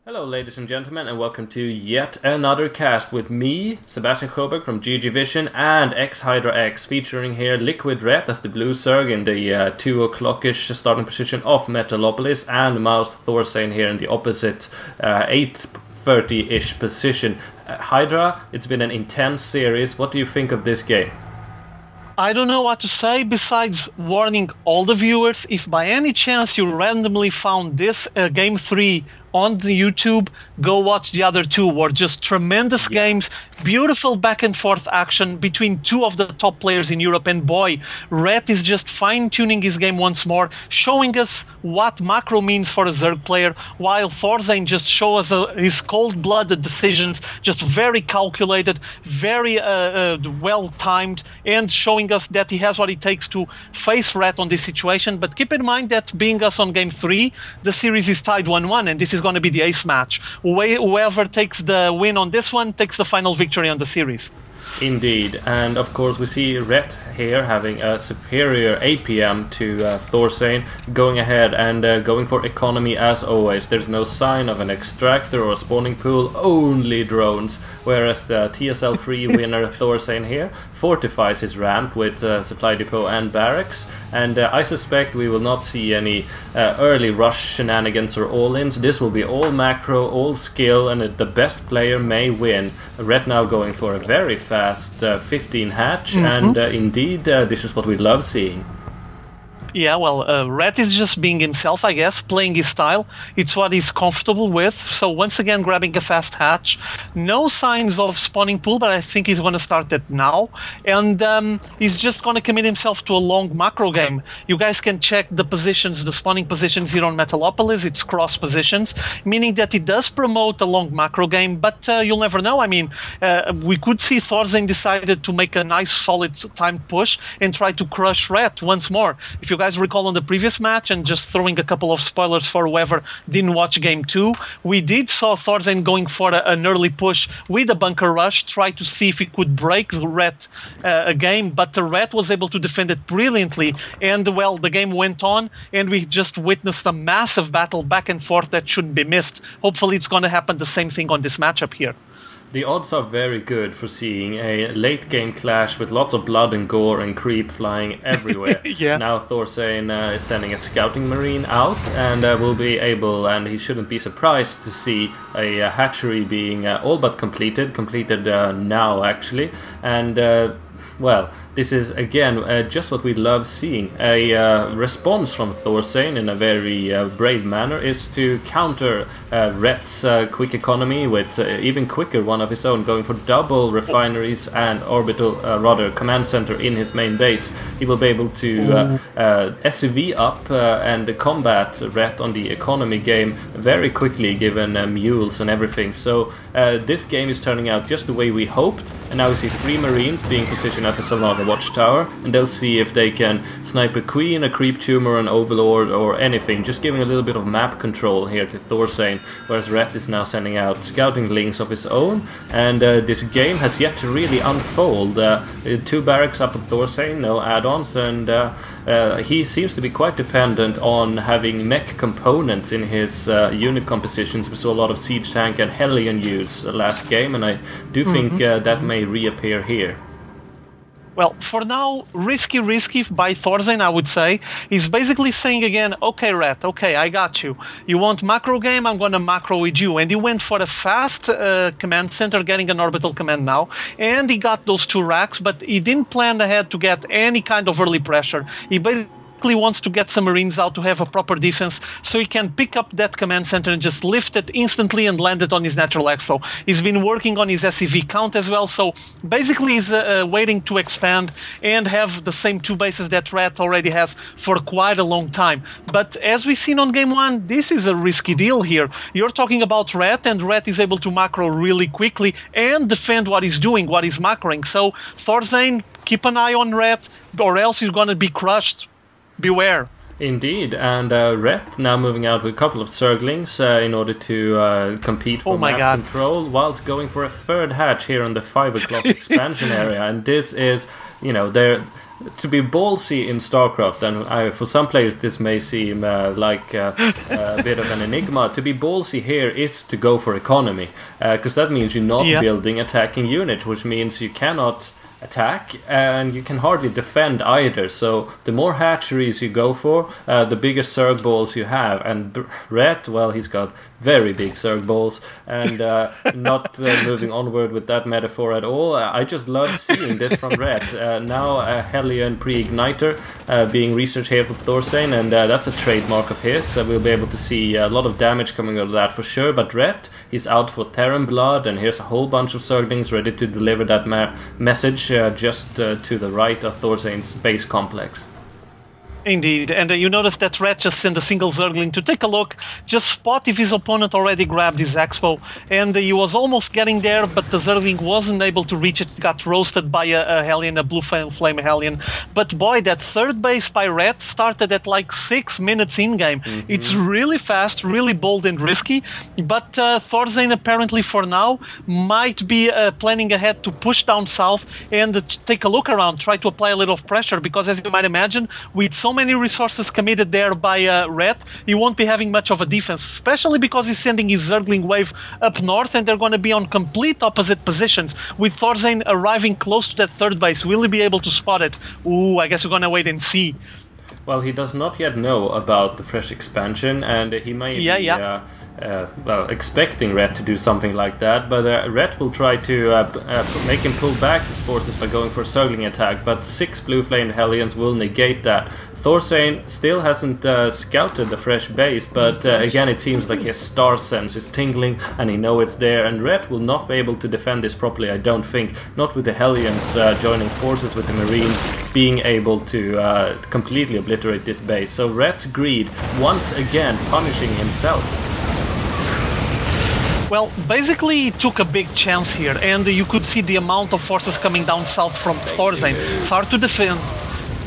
Hello ladies and gentlemen, and welcome to yet another cast with me, Sebastian Sjöberg from GG Vision, and Hydra X, featuring here LiquidRet as the blue Zerg in the 2 o'clock-ish starting position of Metalopolis, and mouzThorZaIN here in the opposite 8:30-ish position. Hydra, it's been an intense series. What do you think of this game? I don't know what to say besides warning all the viewers, if by any chance you randomly found this Game 3 on the YouTube, go watch the other two. Were just tremendous games, beautiful back and forth action between two of the top players in Europe, and boy, Ret is just fine-tuning his game once more, showing us what macro means for a Zerg player, while ThorZaIN just shows us his cold-blooded decisions, just very calculated, very well-timed, and showing us that he has what it takes to face Ret on this situation. But keep in mind that being us on Game 3, the series is tied 1-1, and this is going to be the ace match. Whoever takes the win on this one takes the final victory on the series. Indeed, and of course we see Ret here having a superior APM to ThorZaIN, going ahead and going for economy as always. There's no sign of an extractor or a spawning pool, only drones, whereas the TSL3 winner ThorZaIN here fortifies his ramp with supply depot and barracks, and I suspect we will not see any early rush shenanigans or all-ins. This will be all macro, all skill, and the best player may win. Ret now going for a very fast 15 hatch, and indeed this is what we love seeing. Yeah, well, Ret is just being himself, I guess, playing his style. It's what he's comfortable with. So once again, grabbing a fast hatch. No signs of spawning pool, but I think he's going to start that now. And he's just going to commit himself to a long macro game. You guys can check the positions, the spawning positions here on Metalopolis. It's cross positions, meaning that it does promote a long macro game, but you'll never know. I mean, we could see ThorZaIN decided to make a nice, solid timed push and try to crush Ret once more. If you guys recall on the previous match, and just throwing a couple of spoilers for whoever didn't watch Game 2, we did saw ThorZaIN going for an early push with a bunker rush, try to see if he could break Ret a game, but the Ret was able to defend it brilliantly, and well, the game went on, and we just witnessed a massive battle back and forth that shouldn't be missed. Hopefully it's going to happen the same thing on this matchup here. The odds are very good for seeing a late-game clash with lots of blood and gore and creep flying everywhere. Yeah. Now ThorZaIN is sending a scouting marine out, and will be able, and he shouldn't be surprised to see a hatchery being all but completed now actually, and well, this is again just what we love seeing. A response from ThorZaIN in a very brave manner is to counter Ret's quick economy with even quicker one of his own, going for double refineries and orbital, rather command center in his main base. He will be able to SCV up and combat Ret on the economy game very quickly, given mules and everything. So this game is turning out just the way we hoped, and now we see 3 marines being positioned at the Solana watchtower, and they'll see if they can snipe a queen, a creep tumor, an overlord, or anything, just giving a little bit of map control here to ThorZaIN, whereas Ret is now sending out scouting links of his own, and this game has yet to really unfold. 2 barracks up at ThorZaIN, no add-ons, and he seems to be quite dependent on having mech components in his unit compositions. We saw a lot of siege tank and Hellion use last game, and I do think that may reappear here. Well, for now, risky by ThorZaIN, I would say. He's basically saying again, okay, Ret, okay, I got you. You want macro game? I'm going to macro with you. And he went for a fast command center, getting an orbital command now. And he got those 2 racks, but he didn't plan ahead to get any kind of early pressure. He basically wants to get some marines out to have a proper defense, so he can pick up that command center and just lift it instantly and land it on his natural expo. He's been working on his SCV count as well, so basically he's waiting to expand and have the same 2 bases that Ret already has for quite a long time. But as we've seen on Game 1, this is a risky deal here. You're talking about Ret, and Ret is able to macro really quickly and defend what he's doing, what he's macroing. So ThorZaIN, keep an eye on Ret, or else you're going to be crushed. Beware. Indeed, and Ret now moving out with a couple of Zerglings in order to compete for map control, whilst going for a 3rd hatch here on the 5 o'clock expansion area. And this is, you know, to be ballsy in StarCraft, and for some players this may seem like a bit of an enigma, to be ballsy here is to go for economy, because that means you're not building attacking units, which means you cannot attack and you can hardly defend either. So the more hatcheries you go for, the bigger Zerg balls you have. And Ret, well, he's got very big Zerg balls, and not moving onward with that metaphor at all. I just love seeing this from Ret. Now a Hellion pre-igniter being researched here for ThorZaIN, and that's a trademark of his. We'll be able to see a lot of damage coming out of that for sure. But Ret, he's out for Terran Blood, and here's a whole bunch of Zerglings ready to deliver that message just to the right of ThorZaIN's base complex. Indeed, and you notice that Ret just sent a single Zergling to take a look, just spot if his opponent already grabbed his Expo, and he was almost getting there, but the Zergling wasn't able to reach it, got roasted by a Hellion, a blue flame Hellion. But boy, that third base by Ret started at like 6 minutes in-game. It's really fast, really bold and risky, but ThorZaIN apparently for now might be planning ahead to push down south and take a look around, try to apply a little pressure, because as you might imagine, with so many resources committed there by Ret, he won't be having much of a defense, especially because he's sending his Zergling wave up north, and they're going to be on complete opposite positions, with ThorZaIN arriving close to that third base. Will he be able to spot it? Ooh, I guess we're going to wait and see. Well, he does not yet know about the fresh expansion, and he may be well, expecting Ret to do something like that, but Ret will try to make him pull back his forces by going for a Zergling attack, but 6 blue flamed Hellions will negate that. ThorZaIN still hasn't scouted the fresh base, but again it seems like his star sense is tingling and he knows it's there, and Ret will not be able to defend this properly, I don't think, not with the Hellions joining forces with the Marines being able to completely obliterate this base. So Ret's greed once again punishing himself. Well, basically he took a big chance here, and you could see the amount of forces coming down south from ThorZaIN. It's hard to defend.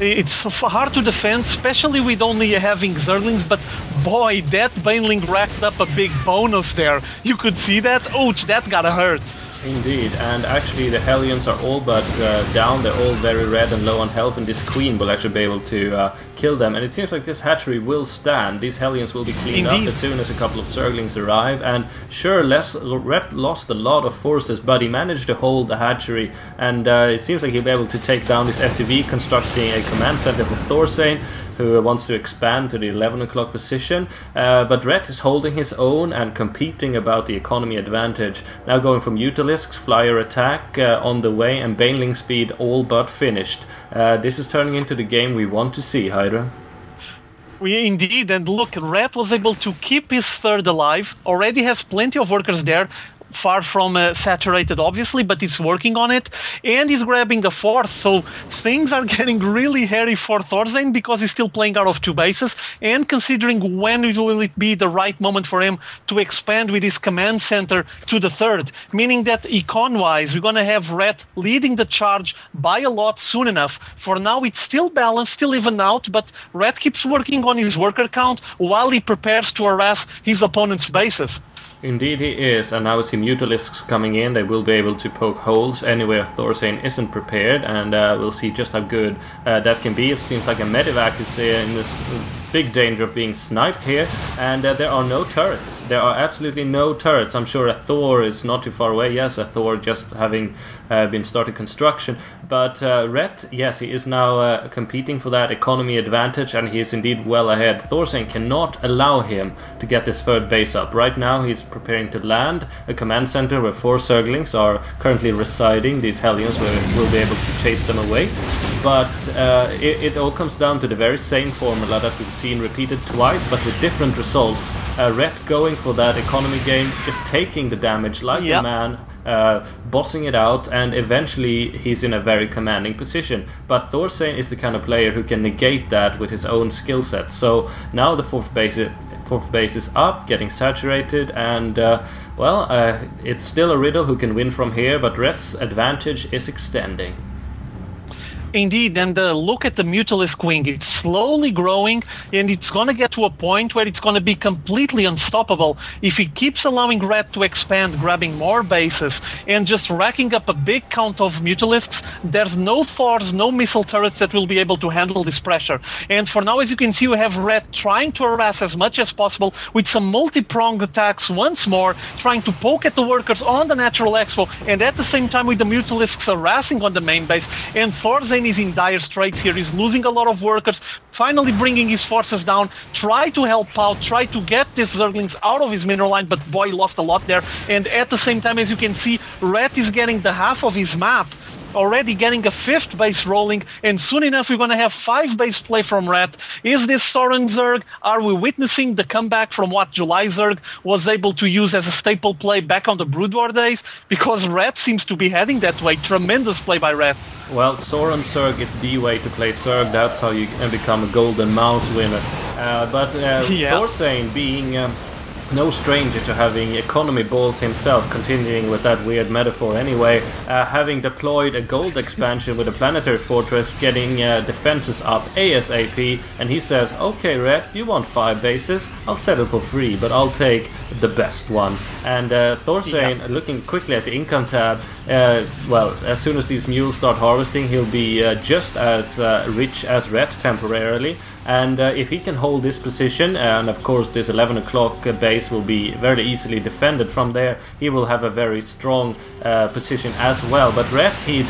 It's hard to defend, especially with only having Zerglings, but boy, that Baneling racked up a big bonus there. You could see that? Ouch, that gotta hurt. Indeed, and actually the Hellions are all but down, they're all very red and low on health, and this Queen will actually be able to kill them. And it seems like this hatchery will stand, these Hellions will be cleaned up as soon as a couple of Zerglings arrive, and sure, Ret lost a lot of forces, but he managed to hold the hatchery, and it seems like he'll be able to take down this SUV, constructing a command center for ThorZaIN, who wants to expand to the 11 o'clock position, but Ret is holding his own and competing about the economy advantage. Now going from Utalisks, flyer attack on the way, and Baneling speed all but finished. This is turning into the game we want to see, Hydra. Indeed, and look, Ret was able to keep his third alive, already has plenty of workers there, far from saturated obviously, but he's working on it, and he's grabbing a fourth, so things are getting really hairy for ThorZaIN because he's still playing out of 2 bases, and considering when will it be the right moment for him to expand with his command center to the third, meaning that econ-wise we're going to have Ret leading the charge by a lot soon enough. For now it's still balanced, still even out, but Ret keeps working on his worker count while he prepares to harass his opponent's bases. Indeed he is, and now we see Mutalisks coming in. They will be able to poke holes anywhere ThorZaIN isn't prepared, and we'll see just how good that can be. It seems like a Medivac is in this big danger of being sniped here, and there are no turrets. There are absolutely no turrets. I'm sure a Thor is not too far away. Yes, a Thor just having been started construction, but Ret, yes, he is now competing for that economy advantage, and he is indeed well ahead. ThorZaIN cannot allow him to get this third base up. Right now he's preparing to land a command center where 4 Zerglings are currently residing. These Hellions will be able to chase them away, but it all comes down to the very same formula that we've seen repeated twice, but with different results. Ret going for that economy game, just taking the damage like a man, bossing it out, and eventually he's in a very commanding position. But ThorZaIN is the kind of player who can negate that with his own skill set. So now the fourth base is up, getting saturated, and well, it's still a riddle who can win from here, but Ret's advantage is extending. Indeed, and look at the Mutalisk wing. It's slowly growing, and it's going to get to a point where it's going to be completely unstoppable. If he keeps allowing Ret to expand, grabbing more bases, and just racking up a big count of Mutalisks, there's no Thors, no missile turrets that will be able to handle this pressure. And for now, as you can see, we have Ret trying to harass as much as possible with some multi-pronged attacks once more, trying to poke at the workers on the Natural Expo, and at the same time with the Mutalisks harassing on the main base. And ThorZaIN is in dire straits here. He's losing a lot of workers, finally bringing his forces down, try to help out, try to get these Zerglings out of his mineral line, but boy, he lost a lot there. And at the same time, as you can see, Ret is getting the half of his map, already getting a 5th base rolling, and soon enough we're going to have 5 base play from Ret. Is this Soren Zerg? Are we witnessing the comeback from what July Zerg was able to use as a staple play back on the Brood War days? Because Ret seems to be heading that way. Tremendous play by Ret. Well, Soren Zerg is the way to play Zerg. That's how you can become a golden mouse winner. But ThorZaIN being no stranger to having economy balls himself, continuing with that weird metaphor anyway, having deployed a gold expansion with a planetary fortress, getting defenses up ASAP, and he says, okay Ret, you want 5 bases, I'll settle for 3, but I'll take the best one. And ThorZaIN, looking quickly at the income tab, well, as soon as these mules start harvesting, he'll be just as rich as Ret temporarily. And if he can hold this position, and of course this 11 o'clock base will be very easily defended from there, he will have a very strong position as well. But Ret, he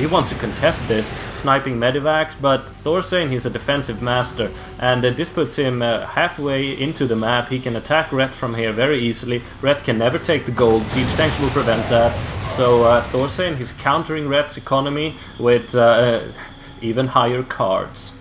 wants to contest this, sniping medivacs, but ThorZaIN, he's a defensive master, and this puts him halfway into the map. He can attack Ret from here very easily. Ret can never take the gold, siege tanks will prevent that. So ThorZaIN, he's countering Ret's economy with even higher cards.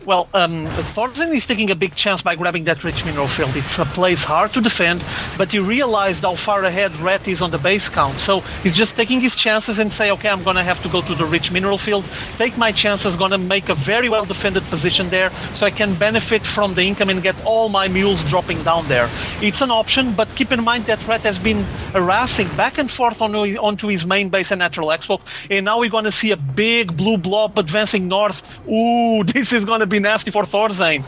Well, ThorZaIN is taking a big chance by grabbing that rich mineral field. It's a place hard to defend, but he realized how far ahead Ret is on the base count. So he's just taking his chances and say, okay, I'm going to have to go to the rich mineral field, take my chances, going to make a very well defended position there so I can benefit from the income and get all my mules dropping down there. It's an option, but keep in mind that Ret has been harassing back and forth onto his main base and Natural Expo, and now we're going to see a big blue blob advancing north. Ooh, this is going to be nasty for ThorZaIN.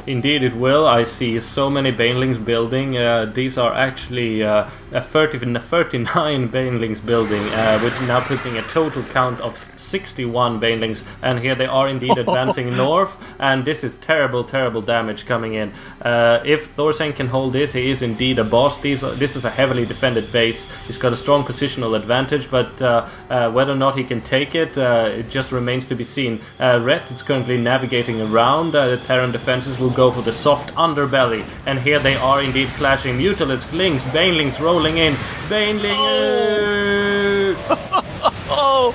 Indeed it will. I see so many banelings building. These are actually 39 banelings building, with now putting a total count of 61 banelings, and here they are indeed advancing north, and this is terrible damage coming in. If ThorZaIN can hold this, he is indeed a boss. This is a heavily defended base. He's got a strong positional advantage, but whether or not he can take it, it just remains to be seen. Ret is currently navigating around. The Terran defenses will go for the soft underbelly, and here they are indeed clashing. Mutalisk, Lynx, banelings rolling in. Baneling! Oh,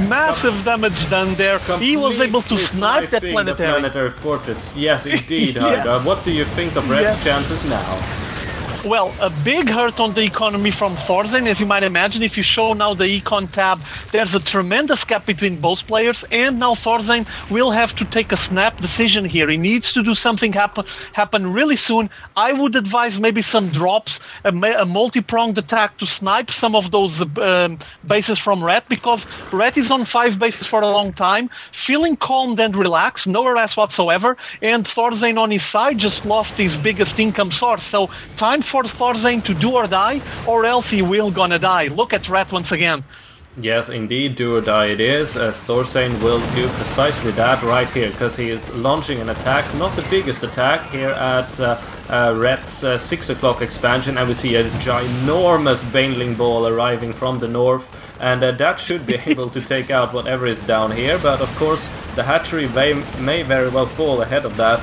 massive damage done there. He was able to snipe that planetary fortress. Yes, indeed, Hydra. What do you think of Ret's chances now? Well, a big hurt on the economy from ThorZaIN, as you might imagine. If you show now the econ tab, there's a tremendous gap between both players, and now ThorZaIN will have to take a snap decision here. He needs to do something happen really soon. I would advise maybe some drops, a multi-pronged attack to snipe some of those bases from Ret, because Ret is on 5 bases for a long time, feeling calm and relaxed, no harass whatsoever, and ThorZaIN on his side just lost his biggest income source. So time for ThorZaIN to do or die, or else he will gonna die. Look at Ret once again. Yes, indeed, do or die it is. ThorZaIN will do precisely that right here, because he is launching an attack, not the biggest attack, here at Ret's 6 o'clock expansion, and we see a ginormous baneling ball arriving from the north, and that should be able to take out whatever is down here, but of course the hatchery may very well fall ahead of that.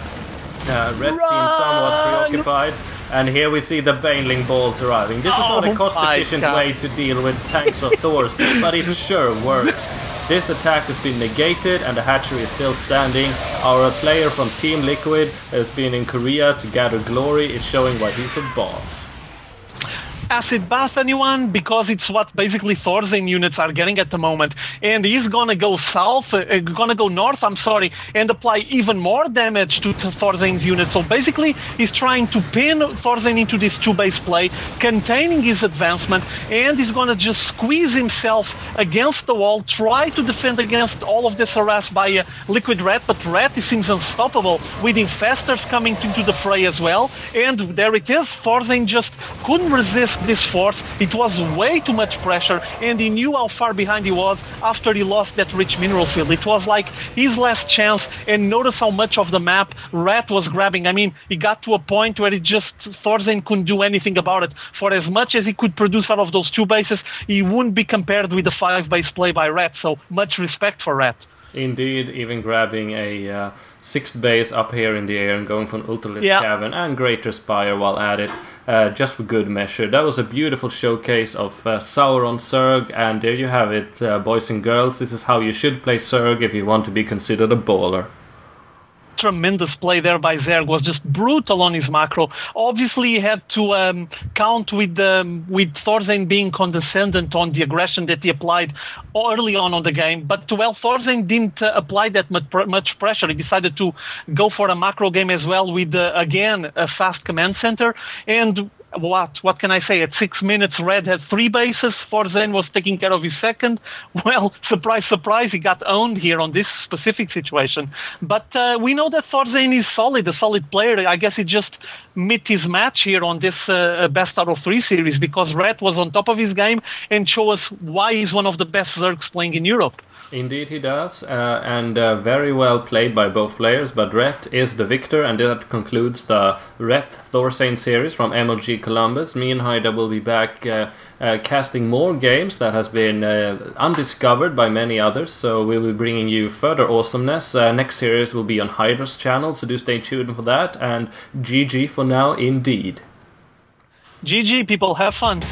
Ret seems somewhat preoccupied. And here we see the baneling balls arriving. This is not a cost-efficient way to deal with tanks or Thors, but it sure works. This attack has been negated and the hatchery is still standing. Our player from Team Liquid has been in Korea to gather glory. It's showing why he's a boss. acid bath anyone, because it's what basically ThorZaIN units are getting at the moment. And he's gonna go north, I'm sorry, and apply even more damage to ThorZaIN's units. So basically, he's trying to pin ThorZaIN into this 2-base play, containing his advancement, and he's gonna just squeeze himself against the wall, try to defend against all of this harass by LiquidRet, but Ret seems unstoppable, with Infestors coming into the fray as well. And there it is, ThorZaIN just couldn't resist this force. It was way too much pressure, and he knew how far behind he was after he lost that rich mineral field. It was like his last chance, and notice how much of the map Ret was grabbing. I mean, he got to a point where ThorZaIN couldn't do anything about it. For as much as he could produce out of those 2 bases, he wouldn't be compared with the 5-base play by Ret, so much respect for Ret. Indeed, even grabbing a 6th base up here in the air and going for an Ultralisk Cavern and Greater Spire while at it, just for good measure. That was a beautiful showcase of Sauron Zerg, and there you have it, boys and girls. This is how you should play Zerg if you want to be considered a baller. Tremendous play there by Zerg, was just brutal on his macro. Obviously, he had to count with ThorZaIN being condescendent on the aggression that he applied early on the game. But well, ThorZaIN didn't apply that much pressure. He decided to go for a macro game as well with again a fast command center. And what can I say? At 6 minutes, Red had 3 bases. ThorZaIN was taking care of his second. Well, surprise, surprise, he got owned here on this specific situation. But we know that ThorZaIN is solid, a solid player. I guess he just missed his match here on this best out of 3 series, because Red was on top of his game and showed us why he's one of the best Zergs playing in Europe. Indeed he does, and very well played by both players, but Ret is the victor, and that concludes the Ret ThorZaIN series from MLG Columbus. Me and Hyda will be back casting more games that has been undiscovered by many others, so we'll be bringing you further awesomeness. Next series will be on Hydra's channel, so do stay tuned for that, and GG for now indeed. GG, people, have fun.